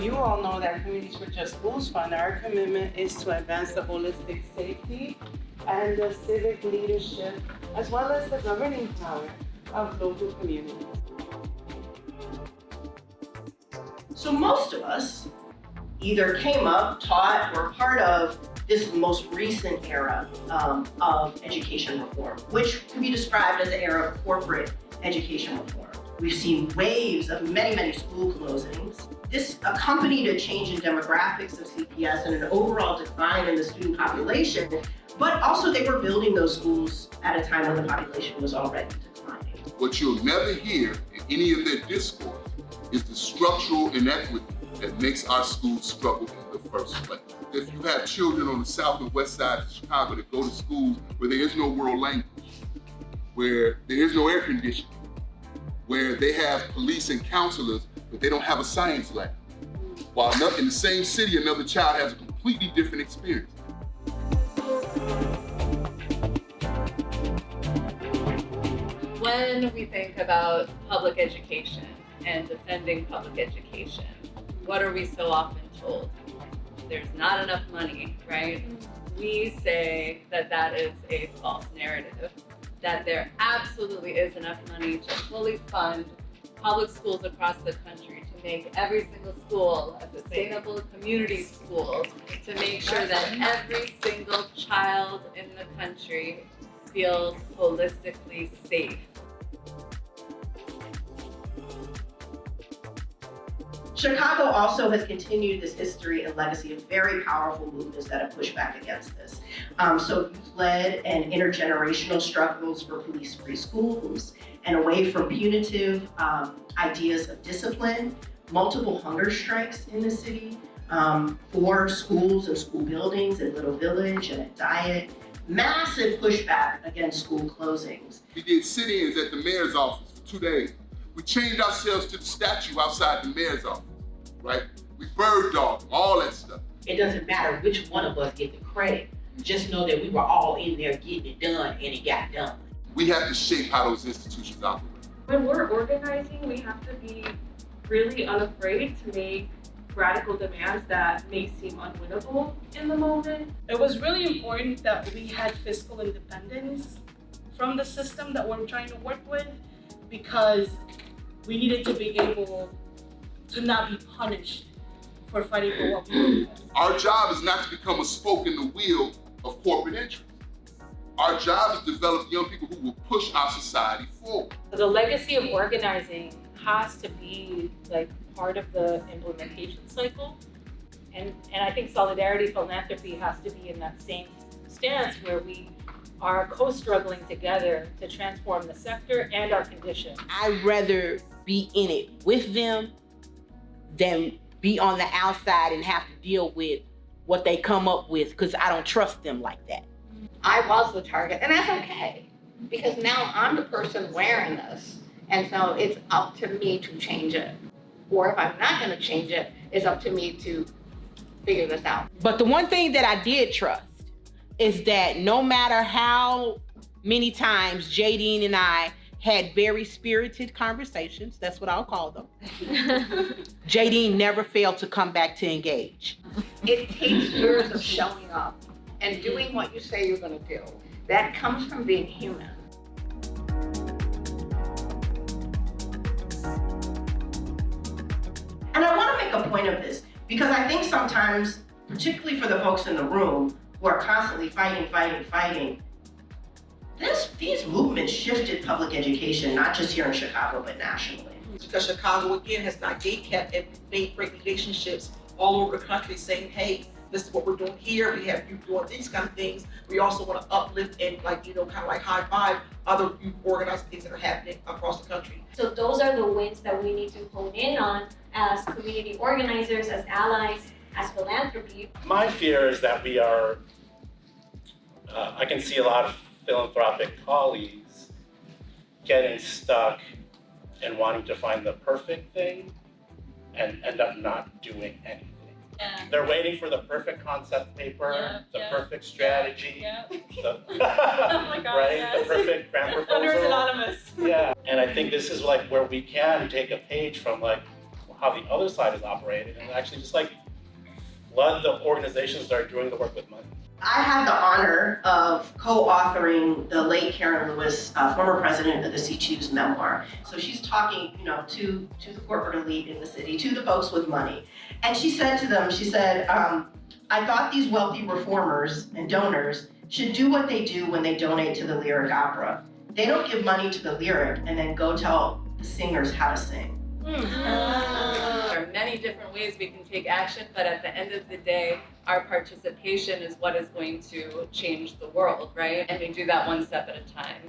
You all know that Communities for Just Schools Fund, our commitment is to advance the holistic safety and the civic leadership, as well as the governing power of local communities. So most of us either came up, taught, or part of this most recent era of education reform, which can be described as an era of corporate education reform. We've seen waves of many school closings. This accompanied a change in demographics of CPS and an overall decline in the student population, but also they were building those schools at a time when the population was already declining. What you'll never hear in any of their discourse is the structural inequity that makes our schools struggle in the first place. If you have children on the south and west side of Chicago that go to schools where there is no world language, where there is no air conditioning, where they have police and counselors, but they don't have a science lab. While in the same city, another child has a completely different experience. When we think about public education and defending public education, what are we so often told? There's not enough money, right? We say that that is a false narrative, that there absolutely is enough money to fully fund public schools across the country, to make every single school a sustainable community school, to make sure that every single child in the country feels holistically safe. Chicago also has continued this history and legacy of very powerful movements that have pushed back against this. So youth-led and intergenerational struggles for police-free schools and away from punitive ideas of discipline, multiple hunger strikes in the city for schools and school buildings in Little Village and at Diet, massive pushback against school closings. We did sit-ins at the mayor's office for 2 days. We chained ourselves to the statue outside the mayor's office, right? We bird dogged, all that stuff. It doesn't matter which one of us get the credit. Just know that we were all in there getting it done, and it got done. We have to shape how those institutions operate. When we're organizing, we have to be really unafraid to make radical demands that may seem unwinnable in the moment. It was really important that we had fiscal independence from the system that we're trying to work with, because we needed to be able to not be punished for fighting for what we believe in. Our job is not to become a spoke in the wheel of corporate interest. Our job is to develop young people who will push our society forward. The legacy of organizing has to be like part of the implementation cycle. And I think solidarity philanthropy has to be in that same stance where we are co-struggling together to transform the sector and our condition. I'd rather be in it with them than be on the outside and have to deal with what they come up with, because I don't trust them like that. I was the target, and that's okay, because now I'm the person wearing this, and so it's up to me to change it. Or if I'm not gonna change it, it's up to me to figure this out. But the one thing that I did trust is that no matter how many times Jadine and I had very spirited conversations, that's what I'll call them, Jadine never failed to come back to engage. It takes years of showing up and doing what you say you're gonna do. That comes from being human. And I want to make a point of this, because I think sometimes, particularly for the folks in the room who are constantly fighting, these movements shifted public education, not just here in Chicago, but nationally. Because Chicago, again, has not gatekept and made great relationships all over the country saying, hey, this is what we're doing here. We have you doing these kind of things. We also want to uplift and kind of like high five other youth organized things that are happening across the country. So those are the wins that we need to hone in on as community organizers, as allies, as philanthropy. My fear is that we are I can see a lot of philanthropic colleagues getting stuck and wanting to find the perfect thing and end up not doing anything. Yeah. They're waiting for the perfect concept paper, the perfect strategy, the, Oh my God, right? yes. The perfect grant proposal. Funders Anonymous. Yeah, and I think this is like where we can take a page from like how the other side is operating and actually just like flood the organizations that are doing the work with money. I had the honor of co-authoring the late Karen Lewis, former president of the C2's memoir. So she's talking, to the corporate elite in the city, to the folks with money. And she said to them, I thought these wealthy reformers and donors should do what they do when they donate to the Lyric Opera. They don't give money to the lyric and then go tell the singers how to sing. There are many different ways we can take action, but at the end of the day, our participation is what is going to change the world, right? And we do that one step at a time.